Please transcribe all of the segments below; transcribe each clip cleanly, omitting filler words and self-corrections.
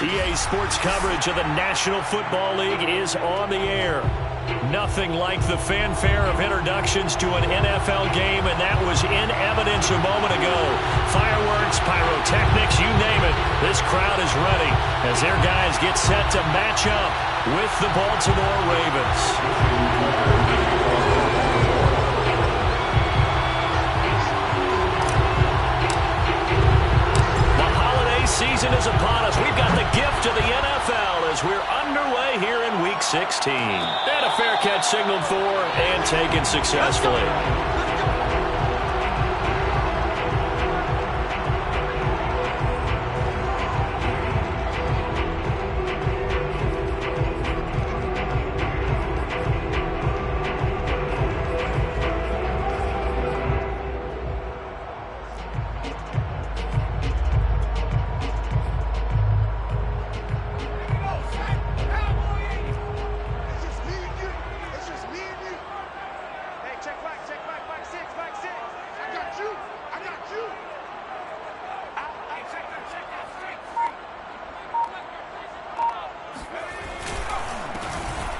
EA Sports coverage of the National Football League is on the air. Nothing like the fanfare of introductions to an NFL game, and that was in evidence a moment ago. Fireworks, pyrotechnics, you name it. This crowd is ready as their guys get set to match up with the Baltimore Ravens. Season is upon us. We've got the gift of the NFL as we're underway here in Week 16. And a fair catch signaled for and taken successfully.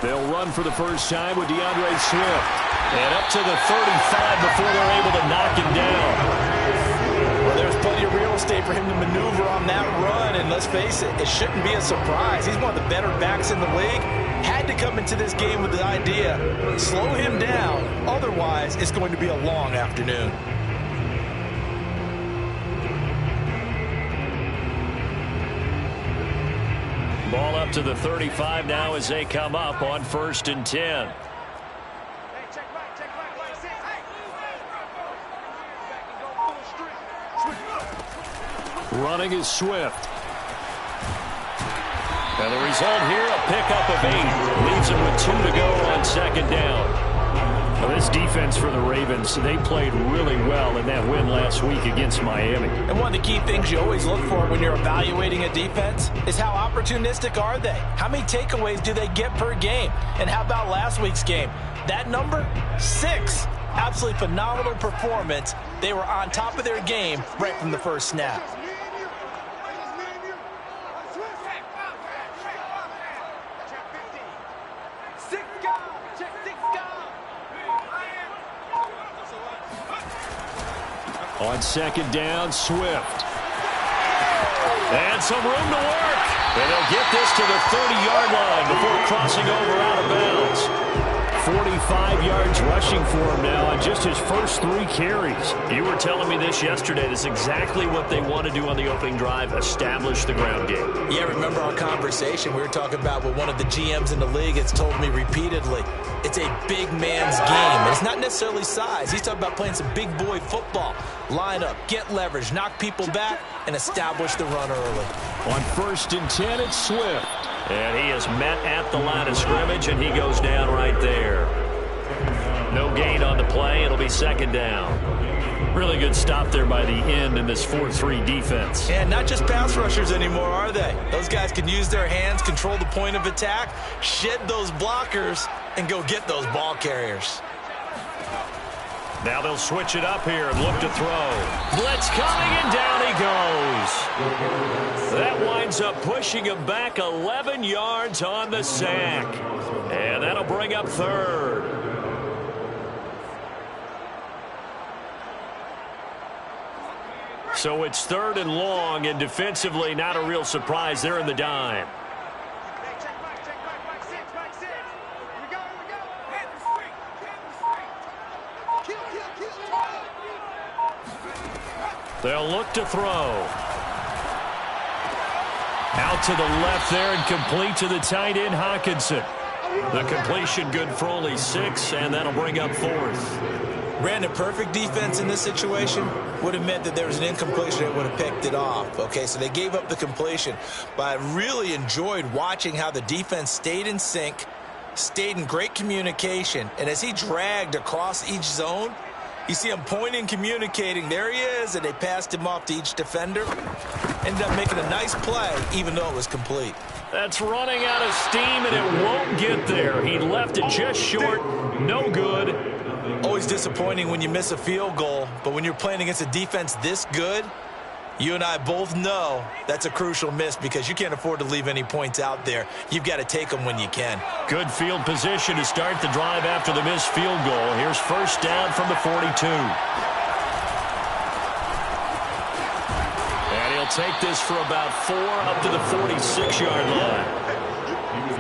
They'll run for the first time with Swift. And up to the 35 before they're able to knock him down. Well, there's plenty of real estate for him to maneuver on that run. And let's face it, it shouldn't be a surprise. He's one of the better backs in the league. Had to come into this game with the idea, slow him down. Otherwise, it's going to be a long afternoon. Ball up to the 35 now as they come up on 1st and 10. Running is Swift. And the result here, a pickup of 8. Leaves him with 2 to go on 2nd down. Well, this defense for the Ravens, they played really well in that win last week against Miami. And one of the key things you always look for when you're evaluating a defense is how opportunistic are they? How many takeaways do they get per game? And how about last week's game? That number, 6. Absolutely phenomenal performance. They were on top of their game right from the first snap. On 2nd down, Swift. And some room to work. And they'll get this to the 30-yard line before crossing over out of bounds. 45 yards rushing for him now on just his first 3 carries. You were telling me this yesterday. This is exactly what they want to do on the opening drive, establish the ground game. Yeah, remember our conversation? We were talking about what one of the GMs in the league has told me repeatedly. It's a big man's game. And it's not necessarily size. He's talking about playing some big boy football. Line up, get leverage, knock people back, and establish the run early. On 1st and 10, it's Swift. And he is met at the line of scrimmage, and he goes down right there. No gain on the play. It'll be 2nd down. Really good stop there by the end in this 4-3 defense. And not just pass rushers anymore, are they? Those guys can use their hands, control the point of attack, shed those blockers, and go get those ball carriers. Now they'll switch it up here and look to throw. Blitz coming, and down he goes. That winds up pushing him back 11 yards on the sack. And that'll bring up 3rd. So it's 3rd and long, and defensively not a real surprise. They're in the dime. They'll look to throw. Out to the left there and complete to the tight end, Hawkinson. The completion good for only 6, and that'll bring up 4th. Brandon, perfect defense in this situation would have meant that there was an incompletion that would have picked it off. Okay, so they gave up the completion. But I really enjoyed watching how the defense stayed in sync, stayed in great communication, and as he dragged across each zone, you see him pointing, communicating. There he is, and they passed him off to each defender. Ended up making a nice play, even though it was complete. That's running out of steam, and it won't get there. He left it just short. No good. Always disappointing when you miss a field goal, but when you're playing against a defense this good, You and I both know that's a crucial miss because you can't afford to leave any points out there. You've got to take them when you can. Good field position to start the drive after the missed field goal. Here's first down from the 42. And he'll take this for about 4 up to the 46-yard line.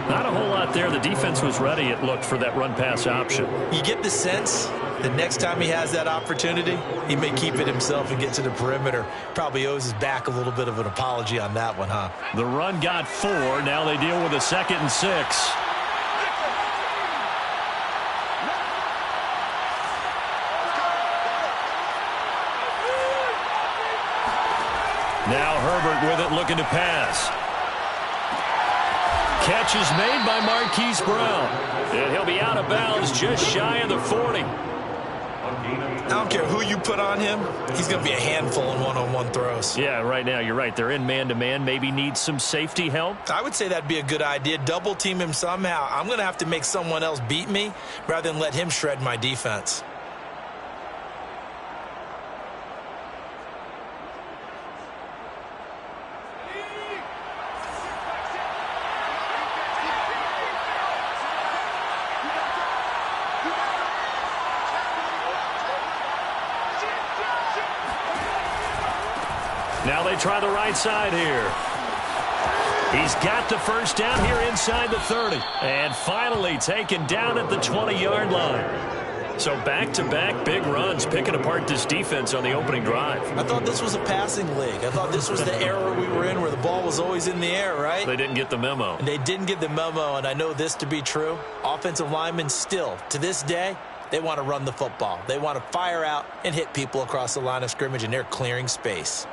Not a whole lot there. The defense was ready, it looked, for that run-pass option. You get the sense the next time he has that opportunity, he may keep it himself and get to the perimeter. Probably owes his back a little bit of an apology on that one, huh? The run got 4. Now they deal with a 2nd and 6. Now Herbert with it, looking to pass. Catch is made by Marquise Brown. And he'll be out of bounds just shy of the 40. I don't care who you put on him. He's going to be a handful in one-on-one throws. Yeah, right now, you're right. They're in man-to-man. Maybe need some safety help. I would say that'd be a good idea. Double team him somehow. I'm going to have to make someone else beat me rather than let him shred my defense. Now they try the right side here. He's got the first down here inside the 30. And finally taken down at the 20-yard line. So back-to-back big runs, picking apart this defense on the opening drive. I thought this was a passing league. I thought this was the era we were in where the ball was always in the air, right? They didn't get the memo. And they didn't get the memo, and I know this to be true. Offensive linemen still, to this day, they want to run the football. They want to fire out and hit people across the line of scrimmage, and they're clearing space.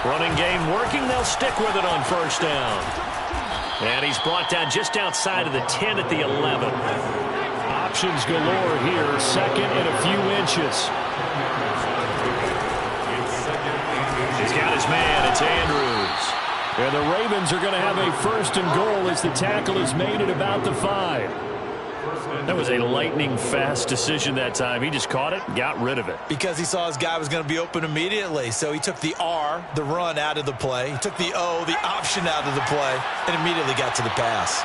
Running game working. They'll stick with it on first down. And he's brought down just outside of the 10 at the 11. Options galore here. Second and a few inches. He's got his man. It's Andrews. And the Ravens are going to have a first and goal as the tackle is made at about the 5. That was a lightning-fast decision that time. He just caught it, got rid of it. Because he saw his guy was going to be open immediately. So he took the R, the run, out of the play. He took the O, the option, out of the play, and immediately got to the pass.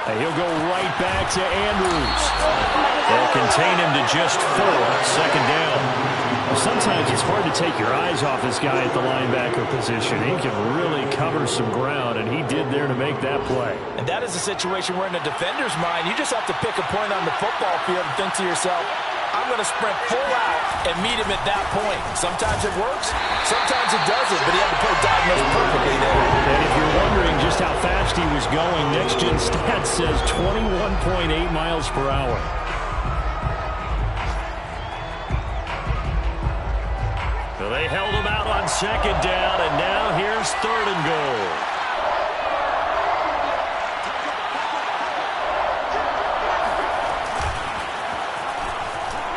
And he'll go right back to Andrews. They'll contain him to just 4. Second down. Well, sometimes it's hard to take your eyes off this guy at the linebacker position. He can really cover some ground, and he did there to make that play. And that is a situation where in a defender's mind, you just have to pick a point on the football field and think to yourself, I'm going to sprint full out and meet him at that point. Sometimes it works, sometimes it doesn't, but he had to play diagnose perfectly there. And if you're wondering just how fast he was going, Next Gen Stats says 21.8 miles per hour. So they held him out on second down, and now here's third and goal.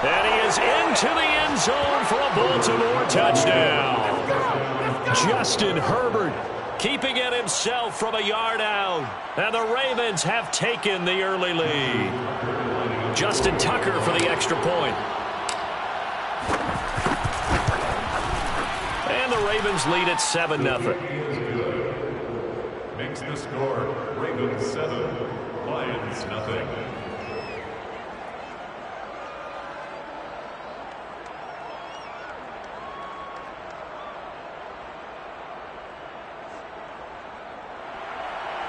And he is into the end zone for a Baltimore touchdown. Justin Herbert keeping it himself from a yard out. And the Ravens have taken the early lead. Justin Tucker for the extra point. And the Ravens lead at 7-0. Makes the score Ravens 7, Lions nothing.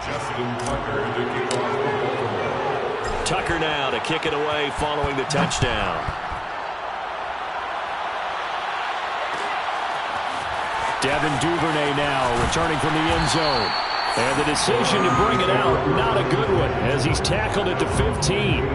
Justin Tucker to kick off for Baltimore. Tucker now to kick it away following the touchdown. Devin Duvernay now returning from the end zone. And the decision to bring it out, not a good one, as he's tackled at the 15.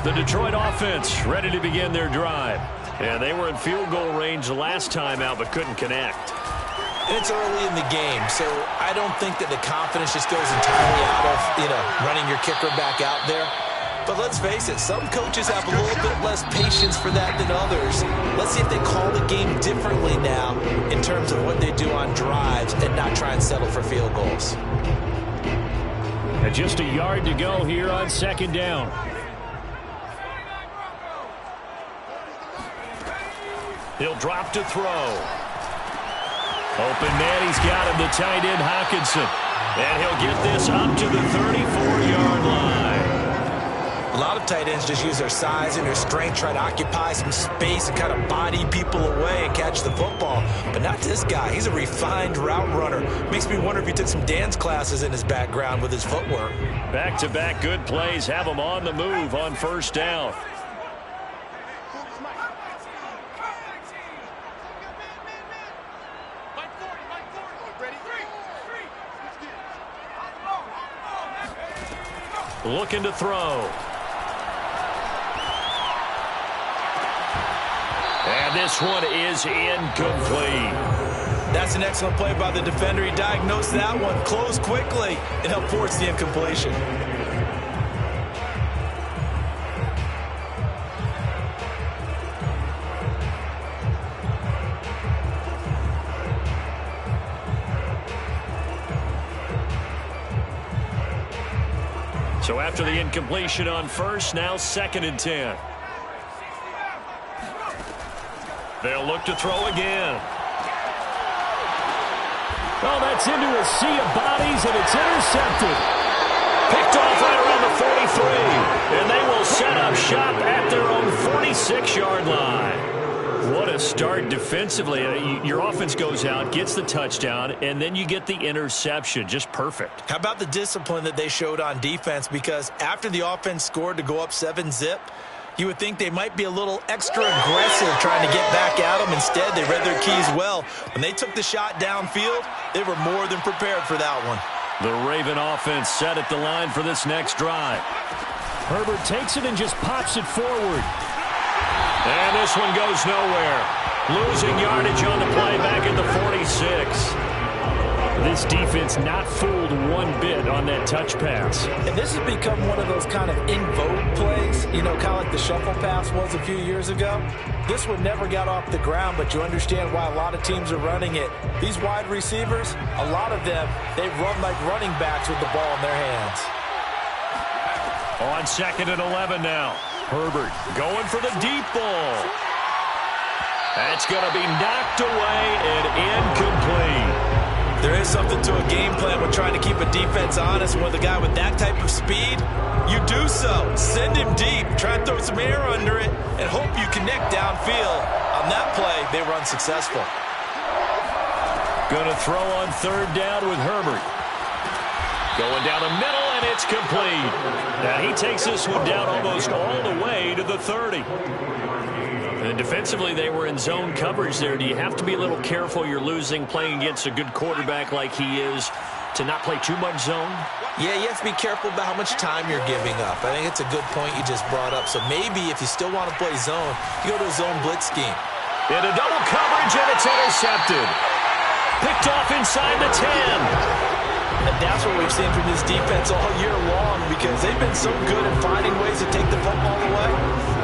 The Detroit offense ready to begin their drive. And they were in field goal range the last time out, but couldn't connect. And it's early in the game, so I don't think that the confidence just goes entirely out of, running your kicker back out there. But let's face it, some coaches have a little bit less patience for that than others. Let's see if they call the game differently now in terms of what they do on drives and not try and settle for field goals. And just a yard to go here on second down. He'll drop to throw. Open man, he's got him, the tight end Hockenson. And he'll get this up to the 34-yard line. A lot of tight ends just use their size and their strength, try to occupy some space and kind of body people away and catch the football. But not this guy. He's a refined route runner. Makes me wonder if he took some dance classes in his background with his footwork. Back-to-back good plays have him on the move on first down. Looking to throw. And this one is incomplete. That's an excellent play by the defender. He diagnosed that one, closed quickly, and helped force the incompletion. So after the incompletion on first, now 2nd and 10. They'll look to throw again. Oh, that's into a sea of bodies, and it's intercepted. Picked off right around the 43. And they will set up shop at their own 46-yard line. What a start defensively. Your offense goes out, gets the touchdown, and then you get the interception. Just perfect. How about the discipline that they showed on defense? Because after the offense scored to go up 7-zip, you would think they might be a little extra aggressive trying to get back at them. Instead, they read their keys well. When they took the shot downfield, they were more than prepared for that one. The Raven offense set at the line for this next drive. Herbert takes it and just pops it forward. And this one goes nowhere. Losing yardage on the play back at the 46. This defense not fooled one bit on that touch pass. And this has become one of those kind of in vogue plays, kind of like the shuffle pass was a few years ago. This one never got off the ground, but you understand why a lot of teams are running it. These wide receivers, a lot of them, they run like running backs with the ball in their hands. On 2nd and 11 now. Herbert going for the deep ball. That's going to be knocked away and incomplete. There is something to a game plan with trying to keep a defense honest. With a guy with that type of speed, you do so. Send him deep, try and throw some air under it, and hope you connect downfield. On that play, they were unsuccessful. Going to throw on 3rd down with Herbert. Going down the middle, and it's complete. Now he takes this one down almost all the way to the 30. And defensively, they were in zone coverage there. Do you have to be a little careful you're losing playing against a good quarterback like he is to not play too much zone? Yeah, you have to be careful about how much time you're giving up. I think it's a good point you just brought up. So maybe if you still want to play zone, you go to a zone blitz scheme. Into double coverage, and it's intercepted. Picked off inside the 10. And that's what we've seen from this defense all year long, because they've been so good at finding ways to take the football away.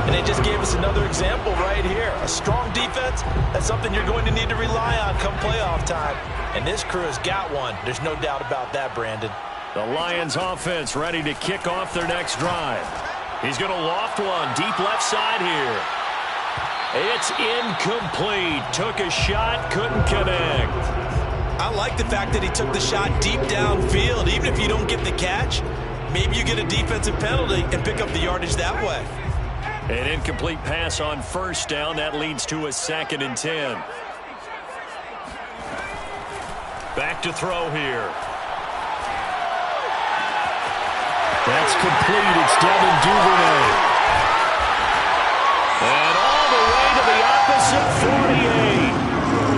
And they just gave us another example right here. A strong defense, that's something you're going to need to rely on come playoff time. And this crew has got one. There's no doubt about that, Brandon. The Lions offense ready to kick off their next drive. He's going to loft one deep left side here. It's incomplete. Took a shot, couldn't connect. I like the fact that he took the shot deep downfield. Even if you don't get the catch, maybe you get a defensive penalty and pick up the yardage that way. An incomplete pass on 1st down. That leads to a 2nd and 10. Back to throw here. That's complete. It's Devin Duvernay. And all the way to the opposite 48.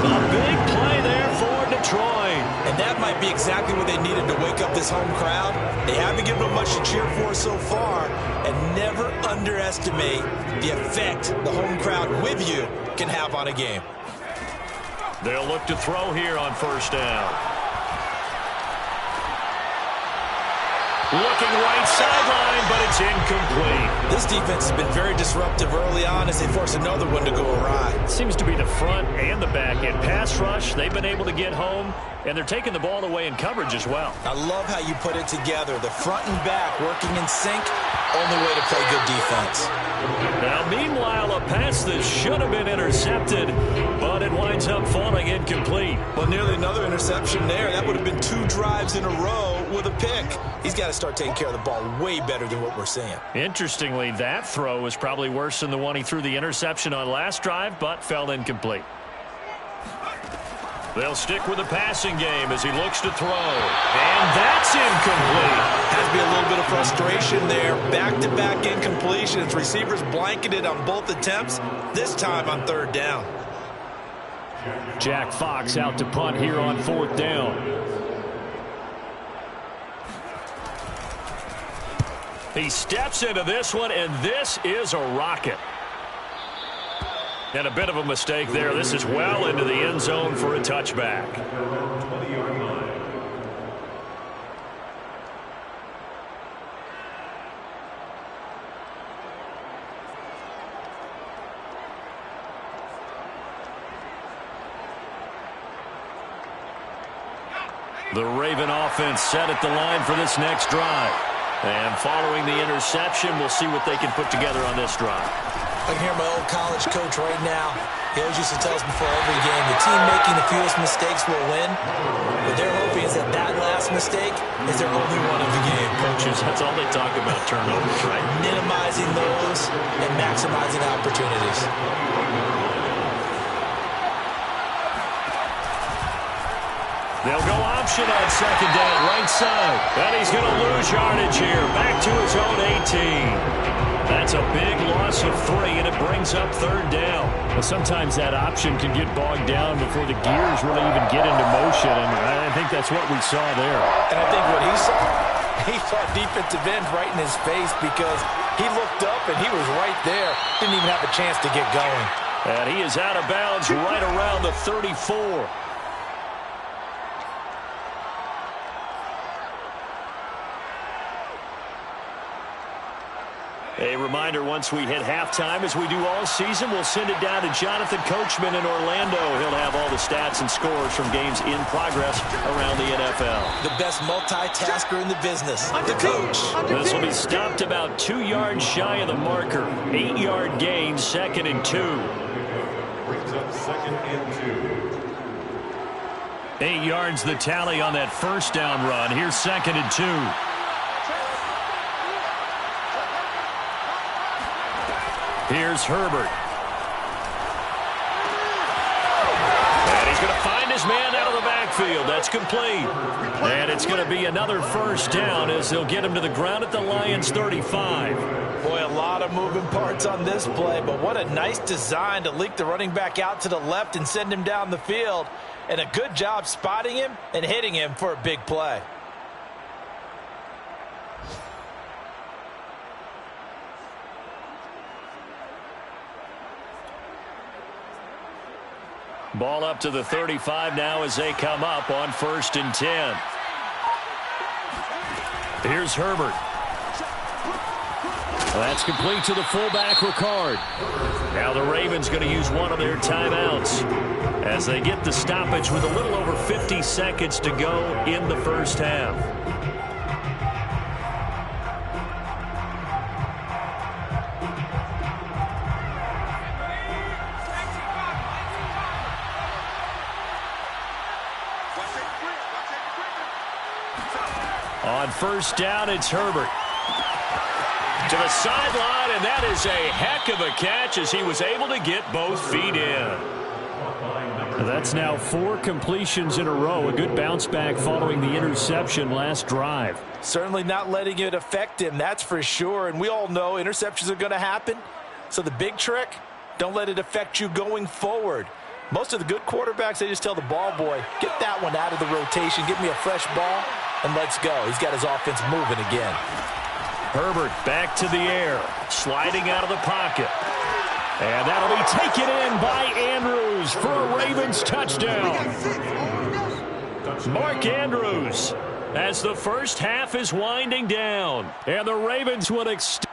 A big play there for Detroit. And that might be exactly what they needed to wake up this home crowd. They haven't given them much to cheer for so far. And never underestimate the effect the home crowd with you can have on a game. They'll look to throw here on first down. Looking right sideline, but it's incomplete. This defense has been very disruptive early on as they force another one to go awry. Seems to be the front and the back end. Pass rush, they've been able to get home, and they're taking the ball away in coverage as well. I love how you put it together. The front and back working in sync, only way to play good defense. Now, meanwhile, a pass that should have been intercepted, but it winds up falling incomplete. Well, nearly another interception there. That would have been 2 drives in a row with a pick. He's got to start taking care of the ball way better than what we're seeing. Interestingly, that throw was probably worse than the one he threw the interception on last drive, but fell incomplete. They'll stick with the passing game as he looks to throw. And that's incomplete. Has to be a little bit of frustration there. Back-to-back incompletions. Receivers blanketed on both attempts, this time on 3rd down. Jack Fox out to punt here on 4th down. He steps into this one, and this is a rocket. And a bit of a mistake there. This is well into the end zone for a touchback. 20-yard line. The Raven offense set at the line for this next drive. And following the interception, we'll see what they can put together on this drive. I can hear my old college coach right now. He always used to tell us before every game, the team making the fewest mistakes will win. What they're hoping is that last mistake is their only one of the game. Coaches, that's all they talk about, turnovers, right? Minimizing those and maximizing opportunities. They'll go option on 2nd down, right side. And he's going to lose yardage here. Back to his own 18. That's a big loss of 3, and it brings up 3rd down. Well, sometimes that option can get bogged down before the gears really even get into motion, and I think that's what we saw there. And I think what he saw defensive end right in his face because he looked up and he was right there. Didn't even have a chance to get going. And he is out of bounds right around the 34. A reminder, once we hit halftime, as we do all season, we'll send it down to Jonathan Coachman in Orlando. He'll have all the stats and scores from games in progress around the NFL. The best multitasker in the business, the coach. This will be stopped about 2 yards shy of the marker. 8-yard gain, 2nd and 2. Brings up 2nd and 2. 8 yards the tally on that first down run. Here's 2nd and 2. Here's Herbert. And he's going to find his man out of the backfield. That's complete. And it's going to be another first down as they'll get him to the ground at the Lions' 35. Boy, a lot of moving parts on this play, but what a nice design to leak the running back out to the left and send him down the field. And a good job spotting him and hitting him for a big play. Ball up to the 35 now as they come up on 1st and 10. Here's Herbert. That's complete to the fullback, Ricard. Now the Ravens going to use one of their timeouts as they get the stoppage with a little over 50 seconds to go in the first half. On first down, it's Herbert. To the sideline, and that is a heck of a catch as he was able to get both feet in. That's now 4 completions in a row. A good bounce back following the interception last drive. Certainly not letting it affect him, that's for sure. And we all know interceptions are going to happen. So the big trick, don't let it affect you going forward. Most of the good quarterbacks, they just tell the ball boy, get that one out of the rotation, give me a fresh ball, and let's go. He's got his offense moving again. Herbert back to the air, sliding out of the pocket. And that'll be taken in by Andrews for a Ravens touchdown. Mark Andrews, as the first half is winding down, and the Ravens will extend.